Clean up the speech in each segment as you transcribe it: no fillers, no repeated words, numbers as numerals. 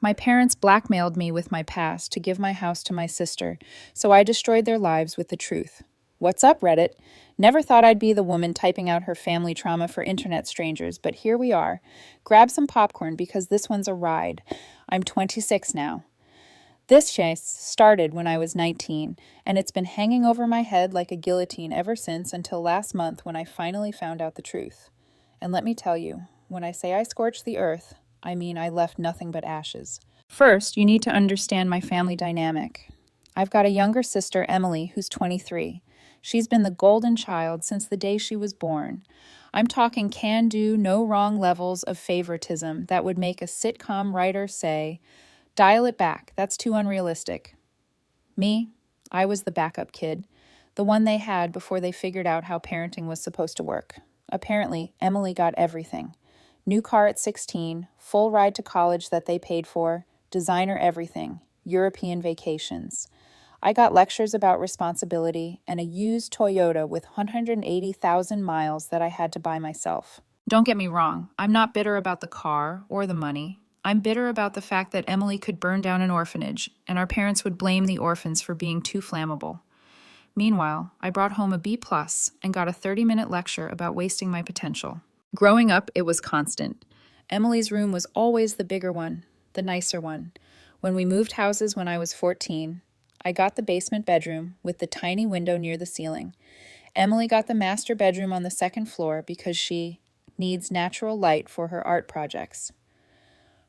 My parents blackmailed me with my past to give my house to my sister, so I destroyed their lives with the truth. What's up, Reddit? Never thought I'd be the woman typing out her family trauma for internet strangers, but here we are. Grab some popcorn because this one's a ride. I'm 26 now. This chase started when I was 19, and it's been hanging over my head like a guillotine ever since until last month when I finally found out the truth. And let me tell you, when I say I scorched the earth, I mean I left nothing but ashes. First, you need to understand my family dynamic. I've got a younger sister, Emily, who's 23. She's been the golden child since the day she was born. I'm talking can-do, no-wrong levels of favoritism that would make a sitcom writer say, "Dial it back, that's too unrealistic." Me, I was the backup kid, the one they had before they figured out how parenting was supposed to work. Apparently, Emily got everything. New car at 16, full ride to college that they paid for, designer everything, European vacations. I got lectures about responsibility and a used Toyota with 180,000 miles that I had to buy myself. Don't get me wrong, I'm not bitter about the car or the money. I'm bitter about the fact that Emily could burn down an orphanage, and our parents would blame the orphans for being too flammable. Meanwhile, I brought home a B+ and got a 30-minute lecture about wasting my potential. Growing up, it was constant. Emily's room was always the bigger one, the nicer one. When we moved houses when I was 14, I got the basement bedroom with the tiny window near the ceiling. Emily got the master bedroom on the second floor because she needs natural light for her art projects.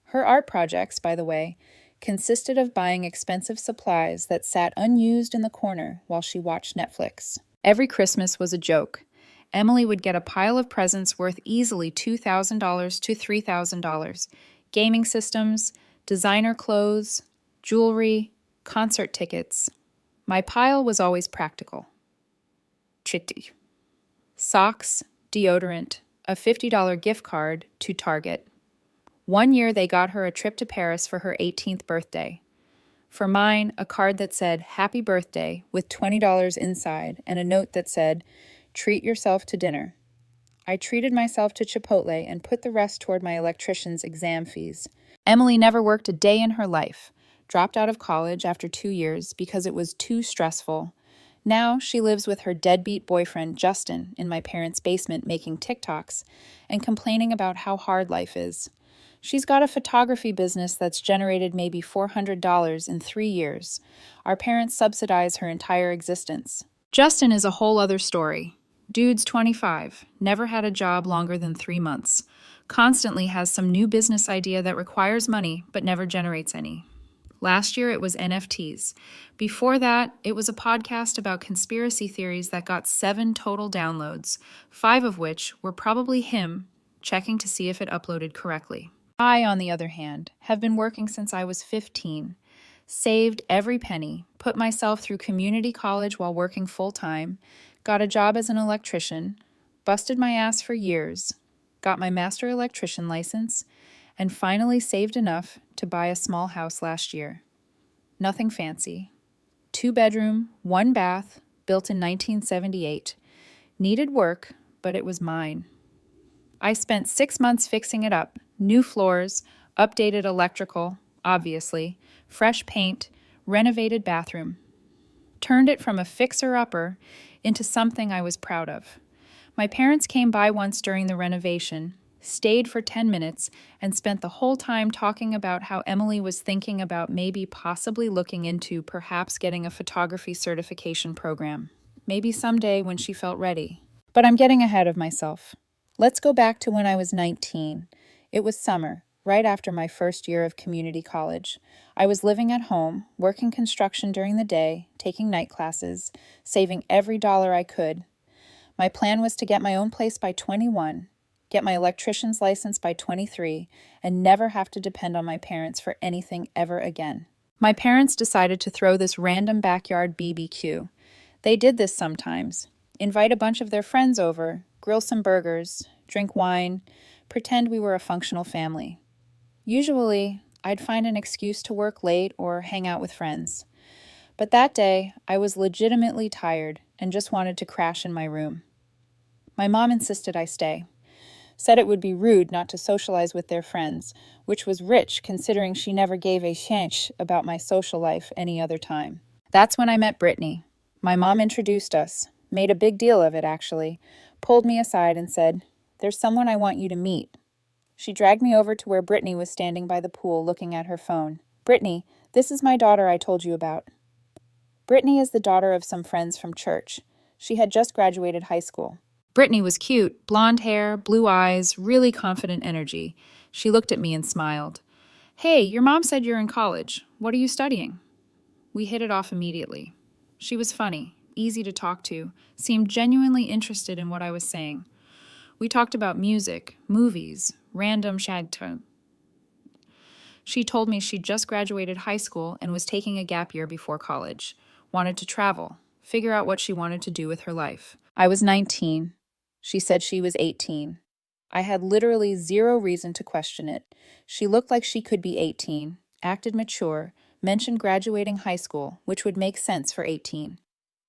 Her art projects, by the way, consisted of buying expensive supplies that sat unused in the corner while she watched Netflix. Every Christmas was a joke. Emily would get a pile of presents worth easily $2,000 to $3,000. Gaming systems, designer clothes, jewelry, concert tickets. My pile was always practical. Chitty. Socks, deodorant, a $50 gift card to Target. One year they got her a trip to Paris for her 18th birthday. For mine, a card that said, "Happy birthday," with $20 inside, and a note that said, "Treat yourself to dinner." I treated myself to Chipotle and put the rest toward my electrician's exam fees. Emily never worked a day in her life, dropped out of college after 2 years because it was too stressful. Now she lives with her deadbeat boyfriend, Justin, in my parents' basement making TikToks and complaining about how hard life is. She's got a photography business that's generated maybe $400 in 3 years. Our parents subsidize her entire existence. Justin is a whole other story. Dude's 25, never had a job longer than 3 months. Constantly has some new business idea that requires money but never generates any. Last year it was NFTs. Before that, it was a podcast about conspiracy theories that got 7 total downloads, 5 of which were probably him checking to see if it uploaded correctly. I, on the other hand, have been working since I was 15. Saved every penny, put myself through community college while working full-time, got a job as an electrician, busted my ass for years, got my master electrician license, and finally saved enough to buy a small house last year. Nothing fancy. 2-bedroom, 1 bath, built in 1978. Needed work, but it was mine. I spent 6 months fixing it up. New floors, updated electrical, obviously, fresh paint, renovated bathroom. Turned it from a fixer-upper into something I was proud of. My parents came by once during the renovation, stayed for 10 minutes, and spent the whole time talking about how Emily was thinking about maybe possibly looking into perhaps getting a photography certification program. Maybe someday when she felt ready. But I'm getting ahead of myself. Let's go back to when I was 19. It was summer, right after my first year of community college. I was living at home, working construction during the day, taking night classes, saving every dollar I could. My plan was to get my own place by 21, get my electrician's license by 23, and never have to depend on my parents for anything ever again. My parents decided to throw this random backyard BBQ. They did this sometimes. Invite a bunch of their friends over, grill some burgers, drink wine, pretend we were a functional family. Usually, I'd find an excuse to work late or hang out with friends. But that day, I was legitimately tired and just wanted to crash in my room. My mom insisted I stay. Said it would be rude not to socialize with their friends, which was rich considering she never gave a shansh about my social life any other time. That's when I met Brittany. My mom introduced us, made a big deal of it actually, pulled me aside and said, "There's someone I want you to meet." She dragged me over to where Brittany was standing by the pool looking at her phone. "Brittany, this is my daughter I told you about." Brittany is the daughter of some friends from church. She had just graduated high school. Brittany was cute, blonde hair, blue eyes, really confident energy. She looked at me and smiled. "Hey, your mom said you're in college. What are you studying?" We hit it off immediately. She was funny, easy to talk to, seemed genuinely interested in what I was saying. We talked about music, movies, random shagtime. She told me she'd just graduated high school and was taking a gap year before college, wanted to travel, figure out what she wanted to do with her life. I was 19. She said she was 18. I had literally zero reason to question it. She looked like she could be 18, acted mature, mentioned graduating high school, which would make sense for 18.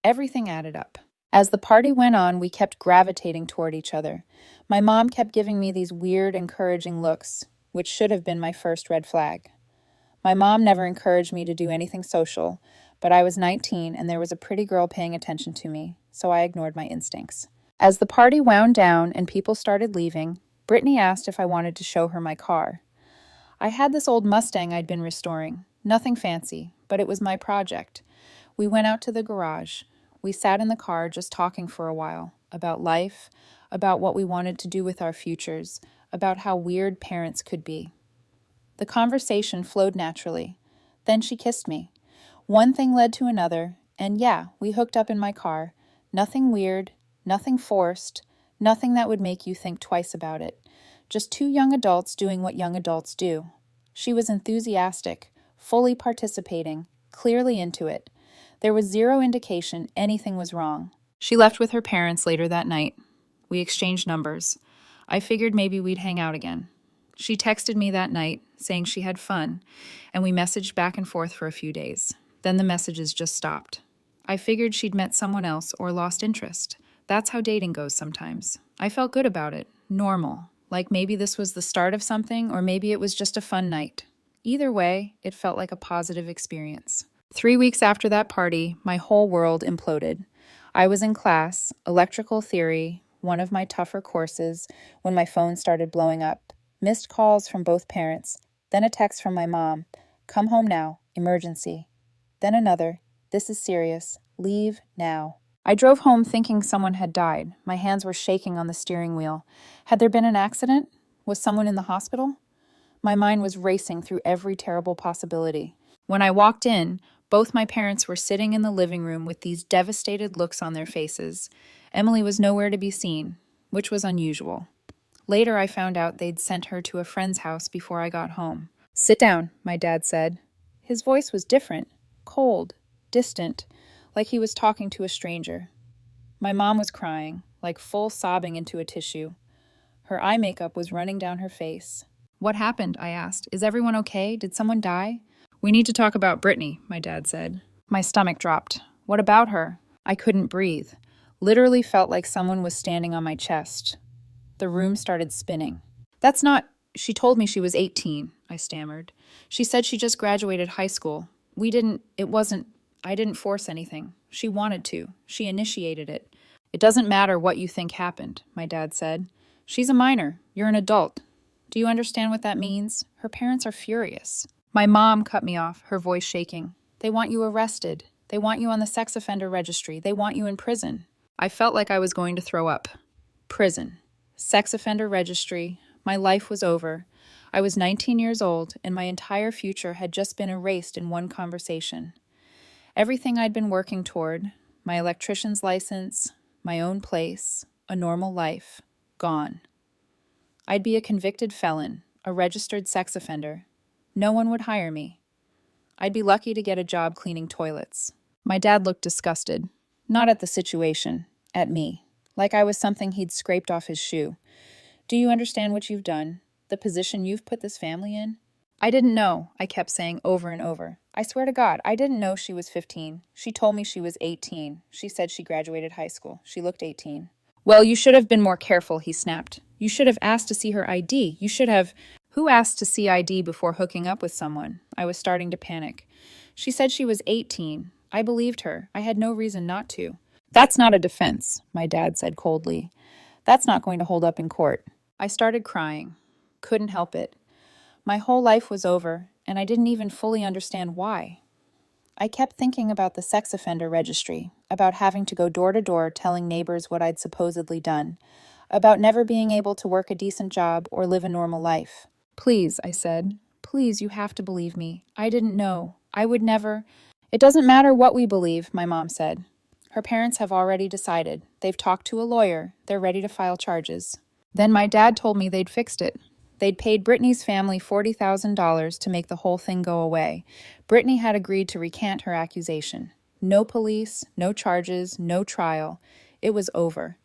Everything added up. As the party went on, we kept gravitating toward each other. My mom kept giving me these weird, encouraging looks, which should have been my first red flag. My mom never encouraged me to do anything social, but I was 19 and there was a pretty girl paying attention to me, so I ignored my instincts. As the party wound down and people started leaving, Brittany asked if I wanted to show her my car. I had this old Mustang I'd been restoring. Nothing fancy, but it was my project. We went out to the garage. We sat in the car just talking for a while, about life, about what we wanted to do with our futures, about how weird parents could be. The conversation flowed naturally. Then she kissed me. One thing led to another, and yeah, we hooked up in my car. Nothing weird, nothing forced, nothing that would make you think twice about it. Just two young adults doing what young adults do. She was enthusiastic, fully participating, clearly into it. There was zero indication anything was wrong. She left with her parents later that night. We exchanged numbers. I figured maybe we'd hang out again. She texted me that night, saying she had fun, and we messaged back and forth for a few days. Then the messages just stopped. I figured she'd met someone else or lost interest. That's how dating goes sometimes. I felt good about it, normal, like maybe this was the start of something or maybe it was just a fun night. Either way, it felt like a positive experience. 3 weeks after that party, my whole world imploded. I was in class, electrical theory, one of my tougher courses, when my phone started blowing up. Missed calls from both parents, then a text from my mom, "Come home now, emergency." Then another, "This is serious, leave now." I drove home thinking someone had died. My hands were shaking on the steering wheel. Had there been an accident? Was someone in the hospital? My mind was racing through every terrible possibility. When I walked in, both my parents were sitting in the living room with these devastated looks on their faces. Emily was nowhere to be seen, which was unusual. Later, I found out they'd sent her to a friend's house before I got home. "Sit down," my dad said. His voice was different, cold, distant, like he was talking to a stranger. My mom was crying, like full sobbing into a tissue. Her eye makeup was running down her face. "What happened?" I asked. "Is everyone okay? Did someone die?" "We need to talk about Brittany," my dad said. My stomach dropped. "What about her?" I couldn't breathe. Literally felt like someone was standing on my chest. The room started spinning. "That's not—" "She told me she was 18, I stammered. "She said she just graduated high school. I didn't force anything. She wanted to. She initiated it." "It doesn't matter what you think happened," my dad said. "She's a minor. You're an adult. Do you understand what that means? Her parents are furious." My mom cut me off, her voice shaking. "They want you arrested. They want you on the sex offender registry. They want you in prison." I felt like I was going to throw up. Prison. Sex offender registry. My life was over. I was 19 years old, and my entire future had just been erased in one conversation. Everything I'd been working toward, my electrician's license, my own place, a normal life, gone. I'd be a convicted felon, a registered sex offender. No one would hire me. I'd be lucky to get a job cleaning toilets. My dad looked disgusted. Not at the situation, at me, like I was something he'd scraped off his shoe. "Do you understand what you've done? The position you've put this family in?" "I didn't know," I kept saying over and over. "I swear to God, I didn't know she was 15. She told me she was 18. She said she graduated high school. She looked 18. "Well, you should have been more careful," he snapped. You should have asked to see her ID. You should have. Who asked to see ID before hooking up with someone? I was starting to panic. She said she was 18. I believed her. I had no reason not to. That's not a defense, my dad said coldly. That's not going to hold up in court. I started crying. Couldn't help it. My whole life was over, and I didn't even fully understand why. I kept thinking about the sex offender registry, about having to go door to door telling neighbors what I'd supposedly done, about never being able to work a decent job or live a normal life. Please, I said. Please, you have to believe me. I didn't know. I would never. It doesn't matter what we believe, my mom said. Her parents have already decided. They've talked to a lawyer. They're ready to file charges. Then my dad told me they'd fixed it. They'd paid Brittany's family $40,000 to make the whole thing go away. Brittany had agreed to recant her accusation. No police, no charges, no trial. It was over.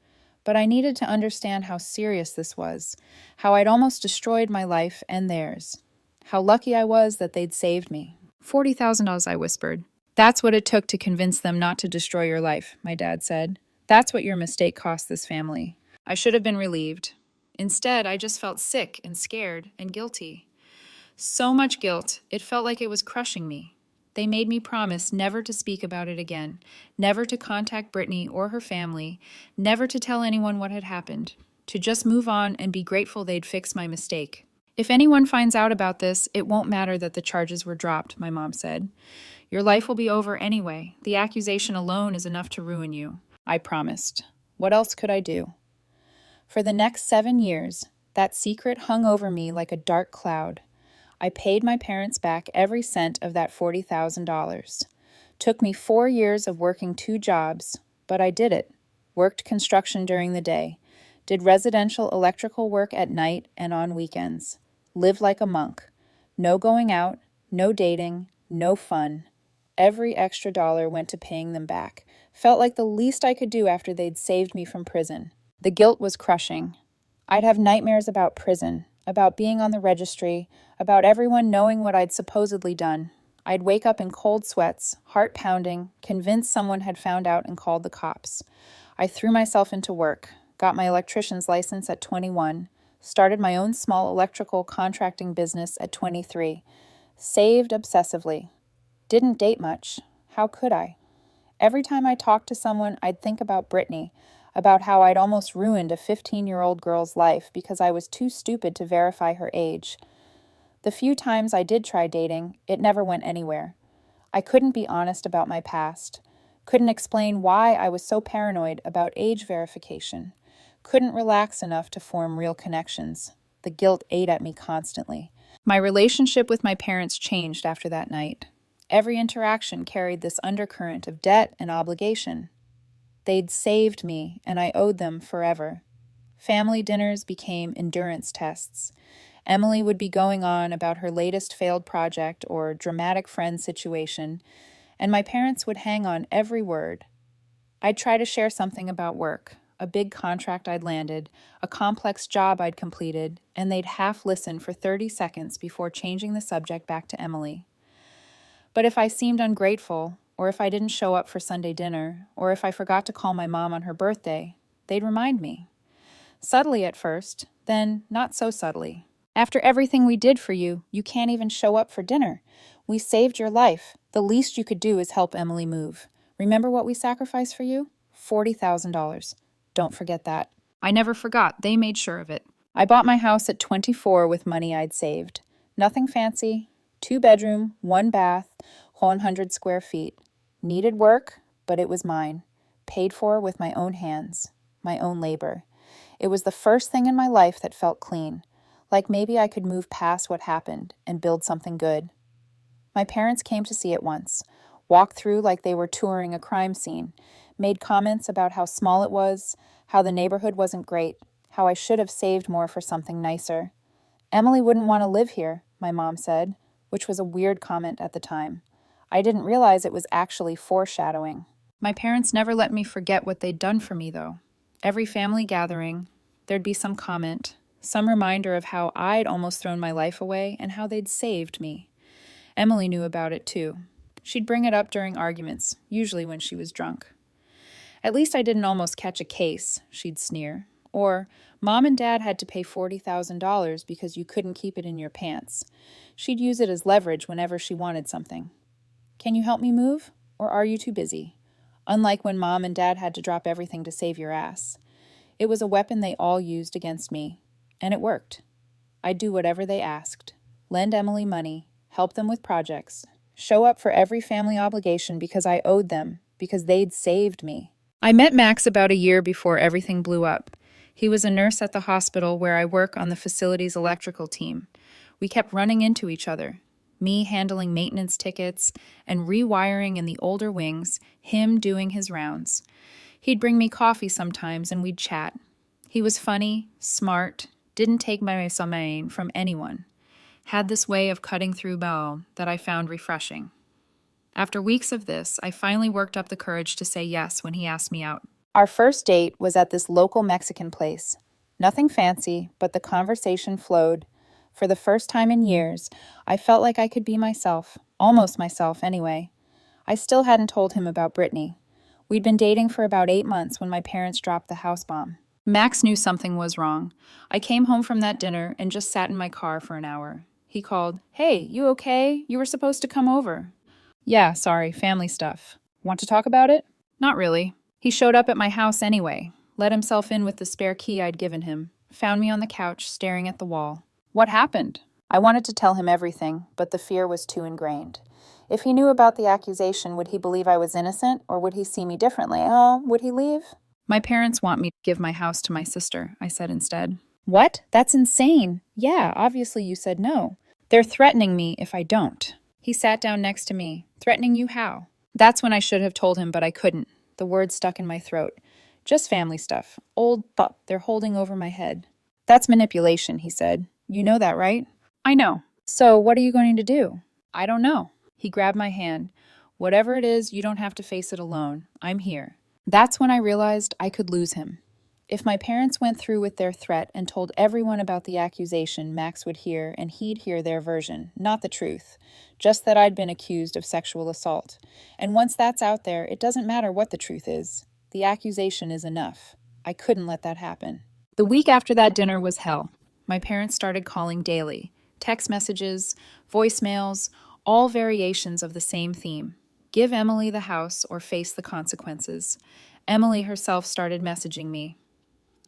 But I needed to understand how serious this was, how I'd almost destroyed my life and theirs. How lucky I was that they'd saved me. $40,000, I whispered. That's what it took to convince them not to destroy your life, my dad said. That's what your mistake cost this family. I should have been relieved. Instead, I just felt sick and scared and guilty. So much guilt, it felt like it was crushing me. They made me promise never to speak about it again, never to contact Brittany or her family, never to tell anyone what had happened, to just move on and be grateful they'd fixed my mistake. If anyone finds out about this, it won't matter that the charges were dropped, my mom said. Your life will be over anyway. The accusation alone is enough to ruin you. I promised. What else could I do? For the next 7 years, that secret hung over me like a dark cloud. I paid my parents back every cent of that $40,000. Took me 4 years of working 2 jobs, but I did it. Worked construction during the day. Did residential electrical work at night and on weekends. Lived like a monk. No going out, no dating, no fun. Every extra dollar went to paying them back. Felt like the least I could do after they'd saved me from prison. The guilt was crushing. I'd have nightmares about prison, about being on the registry, about everyone knowing what I'd supposedly done. I'd wake up in cold sweats, heart pounding, convinced someone had found out and called the cops. I threw myself into work, got my electrician's license at 21, started my own small electrical contracting business at 23, saved obsessively. Didn't date much. How could I? Every time I talked to someone, I'd think about Brittany, about how I'd almost ruined a 15-year-old girl's life because I was too stupid to verify her age. The few times I did try dating, it never went anywhere. I couldn't be honest about my past, couldn't explain why I was so paranoid about age verification, couldn't relax enough to form real connections. The guilt ate at me constantly. My relationship with my parents changed after that night. Every interaction carried this undercurrent of debt and obligation. They'd saved me, and I owed them forever. Family dinners became endurance tests. Emily would be going on about her latest failed project or dramatic friend situation, and my parents would hang on every word. I'd try to share something about work, a big contract I'd landed, a complex job I'd completed, and they'd half listen for 30 seconds before changing the subject back to Emily. But if I seemed ungrateful, or if I didn't show up for Sunday dinner, or if I forgot to call my mom on her birthday, they'd remind me. Subtly at first, then not so subtly. After everything we did for you, you can't even show up for dinner. We saved your life. The least you could do is help Emily move. Remember what we sacrificed for you? $40,000. Don't forget that. I never forgot. They made sure of it. I bought my house at 24 with money I'd saved. Nothing fancy. 2-bedroom, 1 bath, 100 square feet. Needed work, but it was mine. Paid for with my own hands, my own labor. It was the first thing in my life that felt clean, like maybe I could move past what happened and build something good. My parents came to see it once, walked through like they were touring a crime scene, made comments about how small it was, how the neighborhood wasn't great, how I should have saved more for something nicer. Emily wouldn't want to live here, my mom said, which was a weird comment at the time. I didn't realize it was actually foreshadowing. My parents never let me forget what they'd done for me, though. Every family gathering, there'd be some comment, some reminder of how I'd almost thrown my life away and how they'd saved me. Emily knew about it, too. She'd bring it up during arguments, usually when she was drunk. At least I didn't almost catch a case, she'd sneer. Or, Mom and Dad had to pay $40,000 because you couldn't keep it in your pants. She'd use it as leverage whenever she wanted something. Can you help me move? Or are you too busy? Unlike when Mom and Dad had to drop everything to save your ass. It was a weapon they all used against me. And it worked. I'd do whatever they asked. Lend Emily money, help them with projects, show up for every family obligation because I owed them, because they'd saved me. I met Max about a year before everything blew up. He was a nurse at the hospital where I work on the facility's electrical team. We kept running into each other, me handling maintenance tickets and rewiring in the older wings, him doing his rounds. He'd bring me coffee sometimes and we'd chat. He was funny, smart, didn't take my semaine from anyone. Had this way of cutting through ball that I found refreshing. After weeks of this, I finally worked up the courage to say yes when he asked me out. Our first date was at this local Mexican place. Nothing fancy, but the conversation flowed. For the first time in years, I felt like I could be myself, almost myself anyway. I still hadn't told him about Brittany. We'd been dating for about 8 months when my parents dropped the house bomb. Max knew something was wrong. I came home from that dinner and just sat in my car for an hour. He called, "Hey, you okay? You were supposed to come over." "Yeah, sorry, family stuff." "Want to talk about it?" "Not really." He showed up at my house anyway, let himself in with the spare key I'd given him, found me on the couch staring at the wall. "What happened?" I wanted to tell him everything, but the fear was too ingrained. If he knew about the accusation, would he believe I was innocent, or would he see me differently? Would he leave? "My parents want me to give my house to my sister," I said instead. "What? That's insane." "Yeah, obviously you said no." "They're threatening me if I don't." He sat down next to me. "Threatening you how?" That's when I should have told him, but I couldn't. The words stuck in my throat. "Just family stuff. Old pup, they're holding over my head." "That's manipulation," he said. "You know that, right?" "I know." "So what are you going to do?" "I don't know." He grabbed my hand. "Whatever it is, you don't have to face it alone. I'm here." That's when I realized I could lose him. If my parents went through with their threat and told everyone about the accusation, Max would hear, and he'd hear their version, not the truth, just that I'd been accused of sexual assault. And once that's out there, it doesn't matter what the truth is. The accusation is enough. I couldn't let that happen. The week after that dinner was hell. My parents started calling daily. Text messages, voicemails, all variations of the same theme. Give Emily the house or face the consequences. Emily herself started messaging me.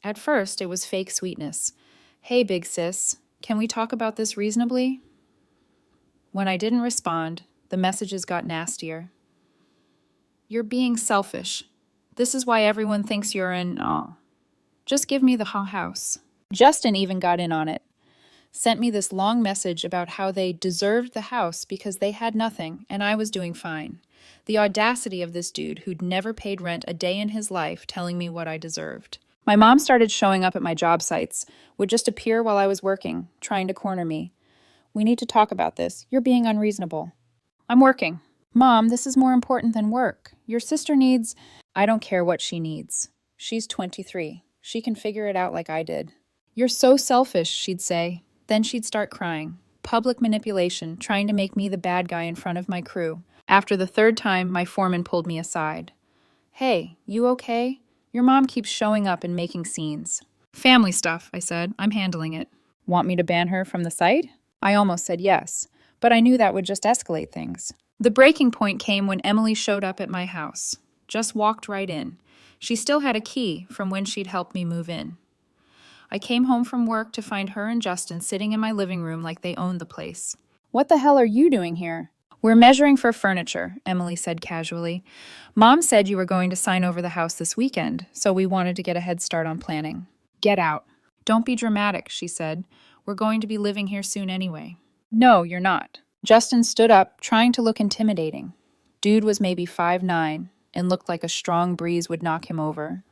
At first, it was fake sweetness. "Hey, big sis, can we talk about this reasonably?" When I didn't respond, the messages got nastier. "You're being selfish. This is why everyone thinks you're just give me the house." Justin even got in on it. Sent me this long message about how they deserved the house because they had nothing and I was doing fine. The audacity of this dude who'd never paid rent a day in his life telling me what I deserved. My mom started showing up at my job sites, would just appear while I was working, trying to corner me. "We need to talk about this. You're being unreasonable." "I'm working." "Mom, this is more important than work. Your sister needs—" "I don't care what she needs. She's 23. She can figure it out like I did." "You're so selfish," she'd say. Then she'd start crying. Public manipulation, trying to make me the bad guy in front of my crew. After the third time, my foreman pulled me aside. "Hey, you okay? Your mom keeps showing up and making scenes." "Family stuff," I said. "I'm handling it." "Want me to ban her from the site?" I almost said yes, but I knew that would just escalate things. The breaking point came when Emily showed up at my house. Just walked right in. She still had a key from when she'd helped me move in. I came home from work to find her and Justin sitting in my living room like they owned the place. "What the hell are you doing here?" "We're measuring for furniture," Emily said casually. "Mom said you were going to sign over the house this weekend, so we wanted to get a head start on planning." "Get out." "Don't be dramatic," she said. "We're going to be living here soon anyway." "No, you're not." Justin stood up, trying to look intimidating. Dude was maybe 5'9", and looked like a strong breeze would knock him over.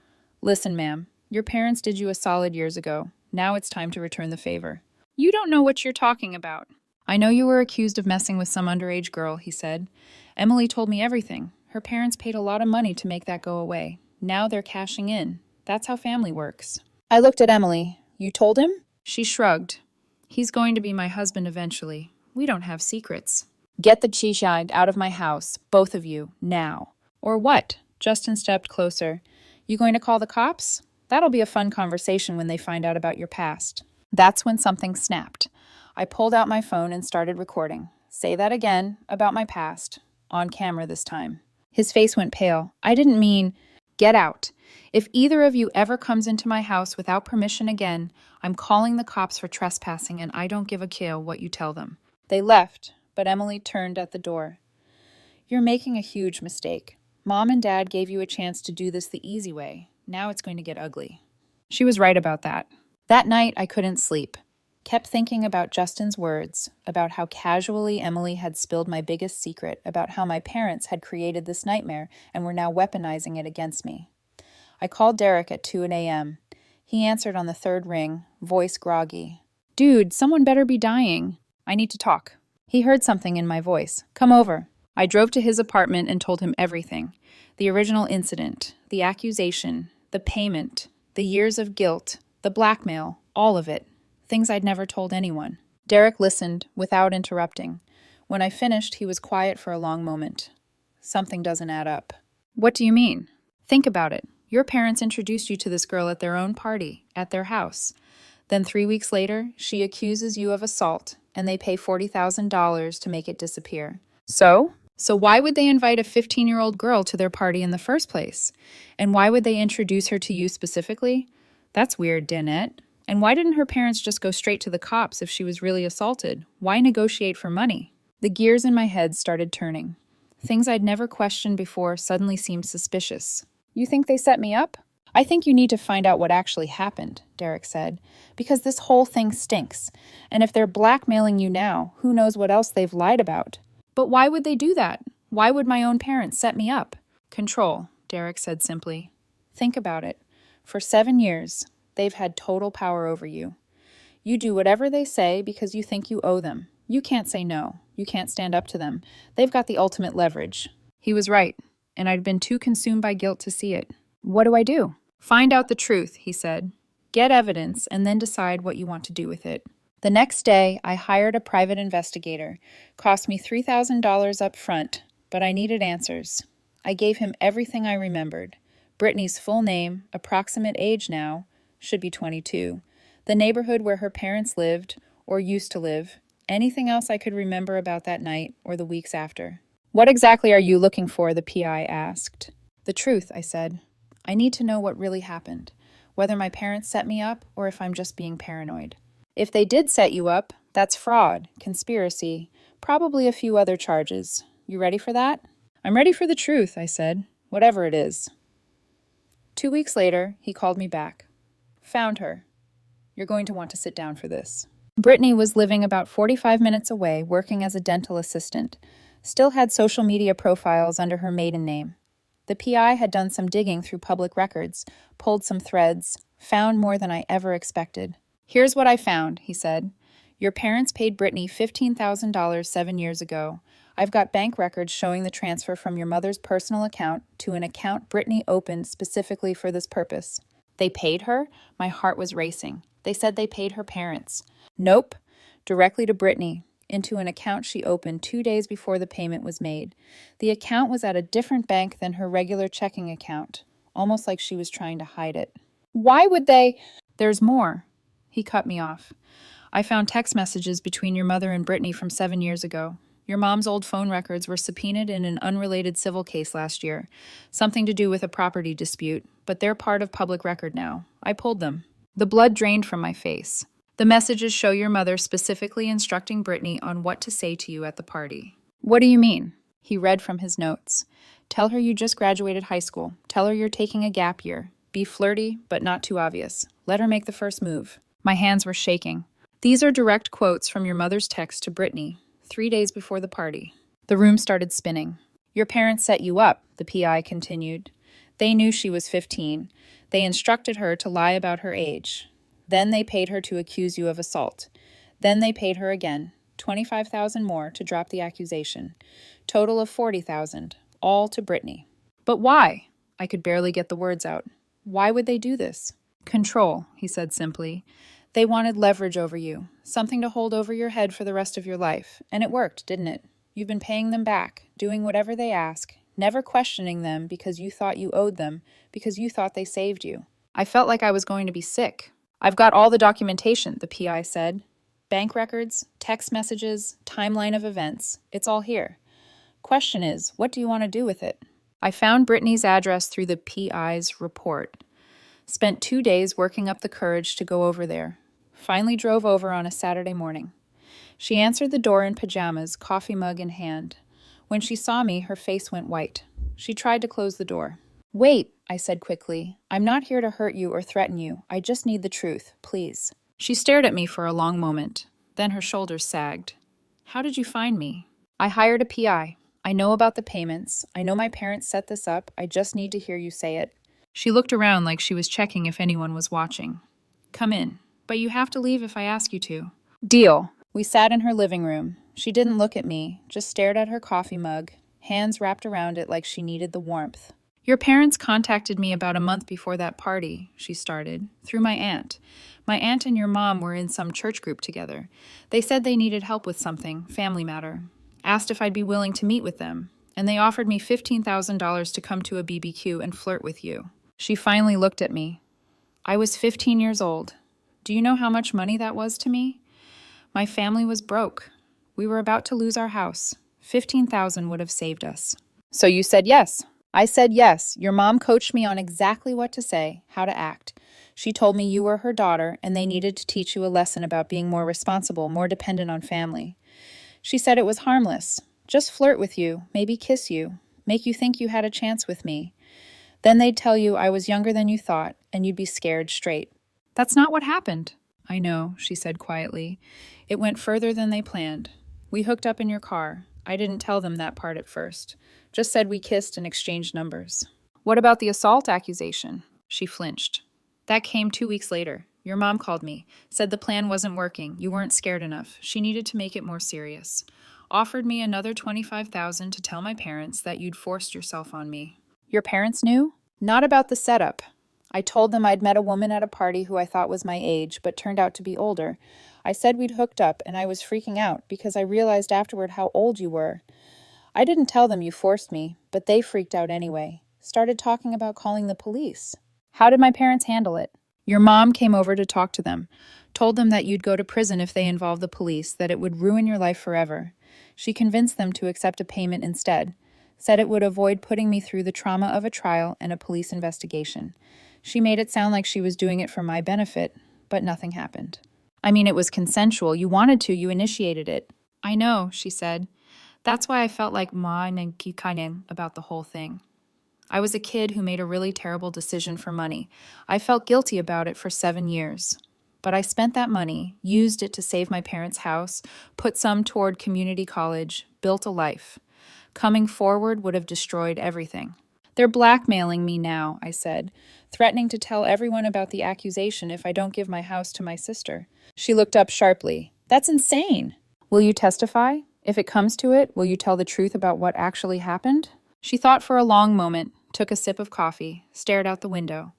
"Listen, ma'am, your parents did you a solid years ago. Now it's time to return the favor." "You don't know what you're talking about." "I know you were accused of messing with some underage girl," he said. "Emily told me everything. Her parents paid a lot of money to make that go away. Now they're cashing in. That's how family works." I looked at Emily. "You told him?" She shrugged. "He's going to be my husband eventually. We don't have secrets." "Get the cheeshide out of my house, both of you, now." "Or what?" Justin stepped closer. "You going to call the cops?" That'll be a fun conversation when they find out about your past. That's when something snapped. I pulled out my phone and started recording. Say that again, about my past. On camera this time. His face went pale. I didn't mean, get out. If either of you ever comes into my house without permission again, I'm calling the cops for trespassing and I don't give a kill what you tell them. They left, but Emily turned at the door. You're making a huge mistake. Mom and Dad gave you a chance to do this the easy way. Now it's going to get ugly. She was right about that. That night, I couldn't sleep. Kept thinking about Justin's words, about how casually Emily had spilled my biggest secret, about how my parents had created this nightmare and were now weaponizing it against me. I called Derek at 2 a.m. He answered on the third ring, voice groggy. Dude, someone better be dying. I need to talk. He heard something in my voice. Come over. I drove to his apartment and told him everything. The original incident, the accusation, the payment, the years of guilt, the blackmail, all of it. Things I'd never told anyone. Derek listened without interrupting. When I finished, he was quiet for a long moment. Something doesn't add up. What do you mean? Think about it. Your parents introduced you to this girl at their own party, at their house. Then 3 weeks later, she accuses you of assault, and they pay $40,000 to make it disappear. So why would they invite a 15-year-old girl to their party in the first place? And why would they introduce her to you specifically? That's weird, Danette. And why didn't her parents just go straight to the cops if she was really assaulted? Why negotiate for money? The gears in my head started turning. Things I'd never questioned before suddenly seemed suspicious. You think they set me up? I think you need to find out what actually happened, Derek said, because this whole thing stinks. And if they're blackmailing you now, who knows what else they've lied about? But why would they do that? Why would my own parents set me up? Control, Derek said simply. Think about it. For 7 years, they've had total power over you. You do whatever they say because you think you owe them. You can't say no. You can't stand up to them. They've got the ultimate leverage. He was right, and I'd been too consumed by guilt to see it. What do I do? Find out the truth, he said. Get evidence and then decide what you want to do with it. The next day, I hired a private investigator. Cost me $3,000 up front, but I needed answers. I gave him everything I remembered. Brittany's full name, approximate age now, should be 22. The neighborhood where her parents lived, or used to live. Anything else I could remember about that night or the weeks after. What exactly are you looking for? The PI asked. The truth, I said. I need to know what really happened. Whether my parents set me up or if I'm just being paranoid. If they did set you up, that's fraud, conspiracy, probably a few other charges. You ready for that? I'm ready for the truth, I said, whatever it is. 2 weeks later, he called me back. Found her. You're going to want to sit down for this. Brittany was living about 45 minutes away, working as a dental assistant. Still had social media profiles under her maiden name. The PI had done some digging through public records, pulled some threads, found more than I ever expected. Here's what I found, he said. Your parents paid Brittany $15,000 7 years ago. I've got bank records showing the transfer from your mother's personal account to an account Brittany opened specifically for this purpose. They paid her? My heart was racing. They said they paid her parents. Nope. Directly to Brittany, into an account she opened 2 days before the payment was made. The account was at a different bank than her regular checking account, almost like she was trying to hide it. Why would they? There's more. He cut me off. I found text messages between your mother and Brittany from 7 years ago. Your mom's old phone records were subpoenaed in an unrelated civil case last year. Something to do with a property dispute, but they're part of public record now. I pulled them. The blood drained from my face. The messages show your mother specifically instructing Brittany on what to say to you at the party. What do you mean? He read from his notes. Tell her you just graduated high school. Tell her you're taking a gap year. Be flirty, but not too obvious. Let her make the first move. My hands were shaking. These are direct quotes from your mother's text to Brittany, 3 days before the party. The room started spinning. Your parents set you up, the PI continued. They knew she was 15. They instructed her to lie about her age. Then they paid her to accuse you of assault. Then they paid her again, $25,000 more to drop the accusation. Total of $40,000, all to Brittany. But why? I could barely get the words out. Why would they do this? Control, he said simply. They wanted leverage over you, something to hold over your head for the rest of your life. And it worked, didn't it? You've been paying them back, doing whatever they ask, never questioning them because you thought you owed them, because you thought they saved you. I felt like I was going to be sick. I've got all the documentation, the PI said. Bank records, text messages, timeline of events. It's all here. Question is, what do you want to do with it? I found Brittany's address through the PI's report. Spent 2 days working up the courage to go over there. Finally drove over on a Saturday morning. She answered the door in pajamas, coffee mug in hand. When she saw me, her face went white. She tried to close the door. Wait, I said quickly. I'm not here to hurt you or threaten you. I just need the truth, please. She stared at me for a long moment. Then her shoulders sagged. How did you find me? I hired a PI. I know about the payments. I know my parents set this up. I just need to hear you say it. She looked around like she was checking if anyone was watching. Come in. But you have to leave if I ask you to. Deal. We sat in her living room. She didn't look at me, just stared at her coffee mug, hands wrapped around it like she needed the warmth. Your parents contacted me about a month before that party, she started, through my aunt. My aunt and your mom were in some church group together. They said they needed help with something, family matter. Asked if I'd be willing to meet with them, and they offered me $15,000 to come to a BBQ and flirt with you. She finally looked at me. I was 15 years old. Do you know how much money that was to me? My family was broke. We were about to lose our house. $15,000 would have saved us. So you said yes. I said yes. Your mom coached me on exactly what to say, how to act. She told me you were her daughter and they needed to teach you a lesson about being more responsible, more dependent on family. She said it was harmless. Just flirt with you, maybe kiss you, make you think you had a chance with me. Then they'd tell you I was younger than you thought and you'd be scared straight. That's not what happened. I know, she said quietly. It went further than they planned. We hooked up in your car. I didn't tell them that part at first. Just said we kissed and exchanged numbers. What about the assault accusation? She flinched. That came 2 weeks later. Your mom called me, said the plan wasn't working. You weren't scared enough. She needed to make it more serious. Offered me another $25,000 to tell my parents that you'd forced yourself on me. Your parents knew? Not about the setup. I told them I'd met a woman at a party who I thought was my age, but turned out to be older. I said we'd hooked up, and I was freaking out because I realized afterward how old you were. I didn't tell them you forced me, but they freaked out anyway. Started talking about calling the police. How did my parents handle it? Your mom came over to talk to them. Told them that you'd go to prison if they involved the police, that it would ruin your life forever. She convinced them to accept a payment instead. Said it would avoid putting me through the trauma of a trial and a police investigation. She made it sound like she was doing it for my benefit, but nothing happened. I mean, it was consensual. You wanted to. You initiated it. I know, she said. That's why I felt like kikanen about the whole thing. I was a kid who made a really terrible decision for money. I felt guilty about it for 7 years. But I spent that money, used it to save my parents' house, put some toward community college, built a life. Coming forward would have destroyed everything. They're blackmailing me now, I said, threatening to tell everyone about the accusation if I don't give my house to my sister. She looked up sharply. That's insane. Will you testify? If it comes to it, will you tell the truth about what actually happened? She thought for a long moment, took a sip of coffee, stared out the window.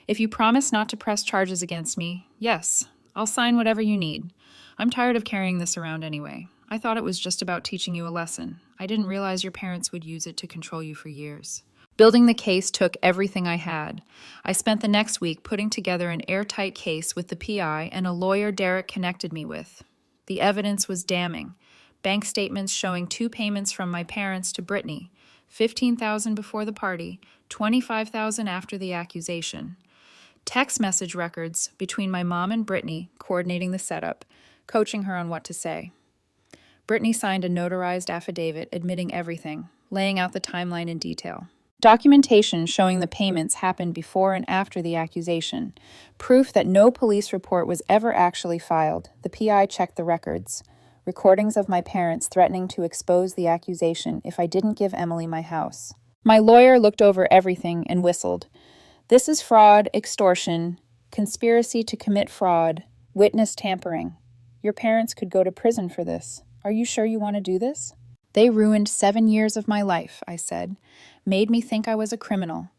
If you promise not to press charges against me, yes, I'll sign whatever you need. I'm tired of carrying this around anyway. I thought it was just about teaching you a lesson. I didn't realize your parents would use it to control you for years. Building the case took everything I had. I spent the next week putting together an airtight case with the PI and a lawyer Derek connected me with. The evidence was damning. Bank statements showing 2 payments from my parents to Brittany, $15,000 before the party, $25,000 after the accusation. Text message records between my mom and Brittany coordinating the setup, coaching her on what to say. Brittany signed a notarized affidavit admitting everything, laying out the timeline in detail. Documentation showing the payments happened before and after the accusation. Proof that no police report was ever actually filed. The PI checked the records. Recordings of my parents threatening to expose the accusation if I didn't give Emily my house. My lawyer looked over everything and whistled. This is fraud, extortion, conspiracy to commit fraud, witness tampering. Your parents could go to prison for this. Are you sure you want to do this? They ruined 7 years of my life, I said. Made me think I was a criminal.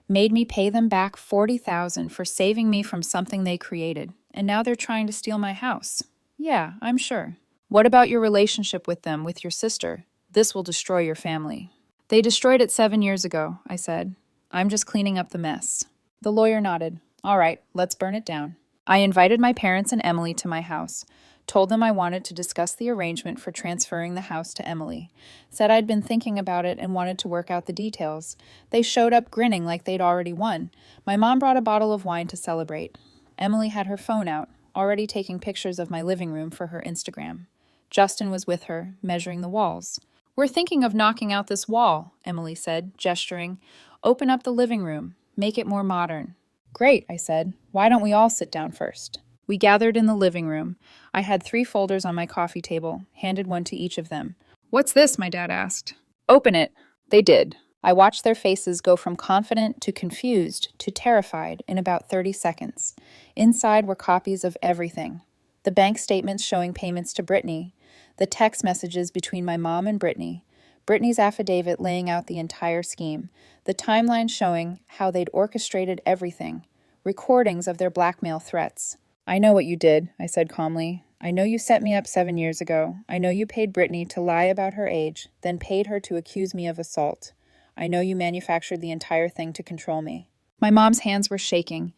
Made me pay them back $40,000 for saving me from something they created. And now they're trying to steal my house. Yeah, I'm sure. What about your relationship with them, with your sister? This will destroy your family. They destroyed it 7 years ago, I said. I'm just cleaning up the mess. The lawyer nodded. All right, let's burn it down. I invited my parents and Emily to my house, told them I wanted to discuss the arrangement for transferring the house to Emily, said I'd been thinking about it and wanted to work out the details. They showed up grinning like they'd already won. My mom brought a bottle of wine to celebrate. Emily had her phone out, already taking pictures of my living room for her Instagram. Justin was with her, measuring the walls. We're thinking of knocking out this wall, Emily said, gesturing. Open up the living room. Make it more modern. Great, I said. Why don't we all sit down first? We gathered in the living room. I had 3 folders on my coffee table, handed one to each of them. What's this? My dad asked. Open it. They did. I watched their faces go from confident to confused to terrified in about 30 seconds. Inside were copies of everything. The bank statements showing payments to Brittany, the text messages between my mom and Brittany, Brittany's affidavit laying out the entire scheme, the timeline showing how they'd orchestrated everything, recordings of their blackmail threats. I know what you did, I said calmly. I know you set me up 7 years ago. I know you paid Brittany to lie about her age, then paid her to accuse me of assault. I know you manufactured the entire thing to control me. My mom's hands were shaking.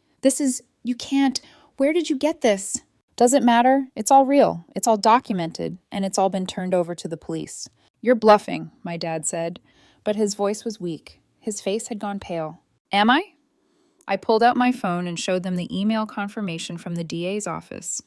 You can't. Where did you get this? Does it matter? It's all real. It's all documented, and it's all been turned over to the police. You're bluffing, my dad said, but his voice was weak. His face had gone pale. Am I? I pulled out my phone and showed them the email confirmation from the DA's office.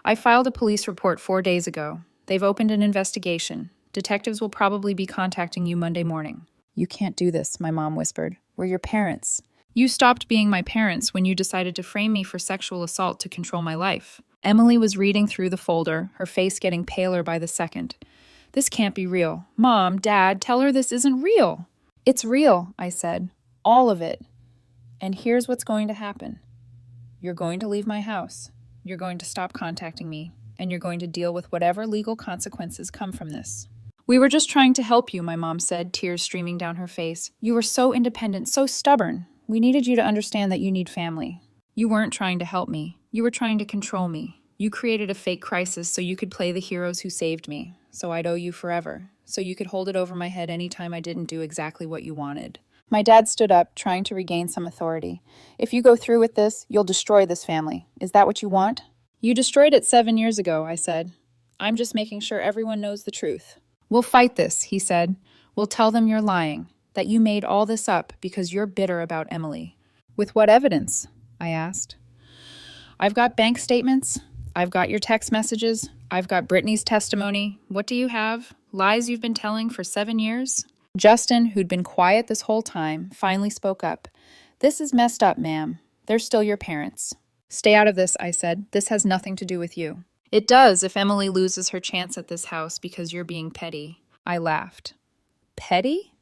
I filed a police report 4 days ago. They've opened an investigation. Detectives will probably be contacting you Monday morning. You can't do this, my mom whispered. We're your parents. You stopped being my parents when you decided to frame me for sexual assault to control my life. Emily was reading through the folder, her face getting paler by the second. This can't be real. Mom, Dad, tell her this isn't real. It's real, I said. All of it. And here's what's going to happen. You're going to leave my house. You're going to stop contacting me. And you're going to deal with whatever legal consequences come from this. We were just trying to help you, my mom said, tears streaming down her face. You were so independent, so stubborn. We needed you to understand that you need family. You weren't trying to help me. You were trying to control me. You created a fake crisis so you could play the heroes who saved me. So I'd owe you forever. So you could hold it over my head any time I didn't do exactly what you wanted. My dad stood up, trying to regain some authority. If you go through with this, you'll destroy this family. Is that what you want? You destroyed it 7 years ago, I said. I'm just making sure everyone knows the truth. We'll fight this, he said. We'll tell them you're lying, that you made all this up because you're bitter about Emily. With what evidence? I asked. I've got bank statements. I've got your text messages. I've got Brittany's testimony. What do you have? Lies you've been telling for 7 years? Justin, who'd been quiet this whole time, finally spoke up. This is messed up, ma'am. They're still your parents. Stay out of this, I said. This has nothing to do with you. It does if Emily loses her chance at this house because you're being petty. I laughed. Petty?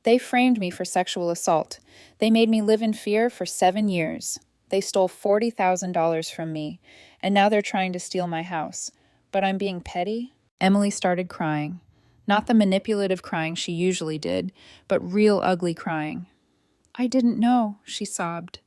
They framed me for sexual assault. They made me live in fear for 7 years. They stole $40,000 from me, and now they're trying to steal my house. But I'm being petty? Emily started crying. Not the manipulative crying she usually did, but real ugly crying. I didn't know, she sobbed.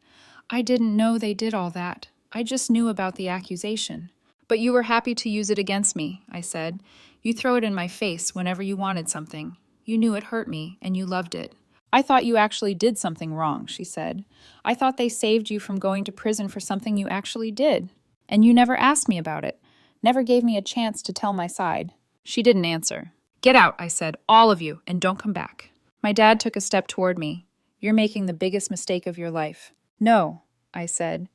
I didn't know they did all that. I just knew about the accusation. But you were happy to use it against me, I said. You throw it in my face whenever you wanted something. You knew it hurt me, and you loved it. I thought you actually did something wrong, she said. I thought they saved you from going to prison for something you actually did. And you never asked me about it. Never gave me a chance to tell my side. She didn't answer. Get out, I said, all of you, and don't come back. My dad took a step toward me. You're making the biggest mistake of your life. No, I said.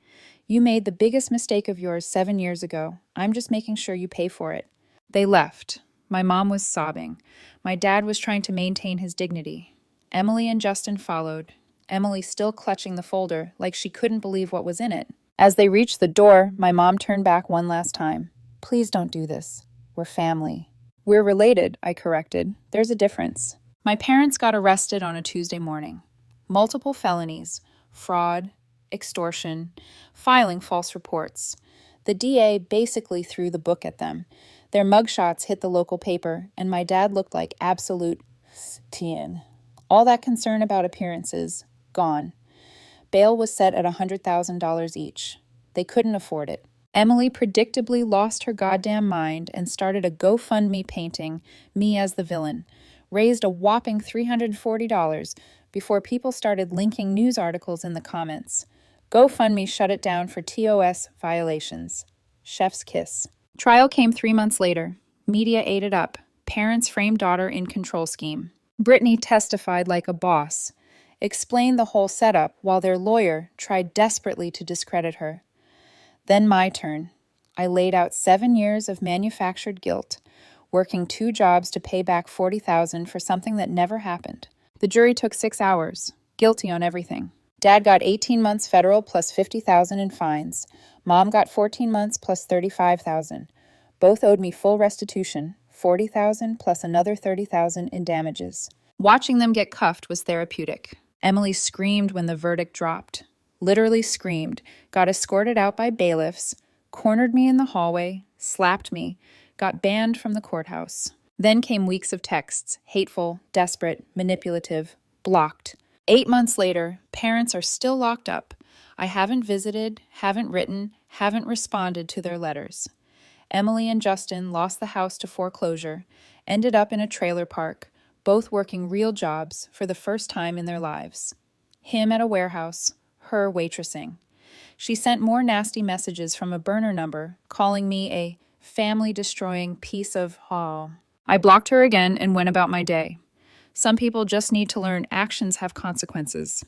You made the biggest mistake of yours 7 years ago. I'm just making sure you pay for it. They left. My mom was sobbing. My dad was trying to maintain his dignity. Emily and Justin followed, Emily still clutching the folder like she couldn't believe what was in it. As they reached the door, my mom turned back one last time. Please don't do this. We're family. We're related, I corrected. There's a difference. My parents got arrested on a Tuesday morning. Multiple felonies, fraud, extortion, filing false reports. The DA basically threw the book at them. Their mugshots hit the local paper, and my dad looked like absolute tien. All that concern about appearances, gone. Bail was set at $100,000 each. They couldn't afford it. Emily predictably lost her goddamn mind and started a GoFundMe painting, me as the villain. Raised a whopping $340 before people started linking news articles in the comments. GoFundMe shut it down for TOS violations. Chef's kiss. Trial came 3 months later. Media ate it up. Parents framed daughter in control scheme. Brittany testified like a boss, explained the whole setup while their lawyer tried desperately to discredit her. Then my turn. I laid out 7 years of manufactured guilt, working 2 jobs to pay back $40,000 for something that never happened. The jury took 6 hours, guilty on everything. Dad got 18 months federal plus $50,000 in fines. Mom got 14 months plus $35,000. Both owed me full restitution, $40,000 plus another $30,000 in damages. Watching them get cuffed was therapeutic. Emily screamed when the verdict dropped. Literally screamed, got escorted out by bailiffs, cornered me in the hallway, slapped me, got banned from the courthouse. Then came weeks of texts, hateful, desperate, manipulative, blocked. 8 months later, parents are still locked up. I haven't visited, haven't written, haven't responded to their letters. Emily and Justin lost the house to foreclosure, ended up in a trailer park, both working real jobs for the first time in their lives. Him at a warehouse, her waitressing. She sent more nasty messages from a burner number, calling me a family-destroying piece of I blocked her again and went about my day. Some people just need to learn actions have consequences.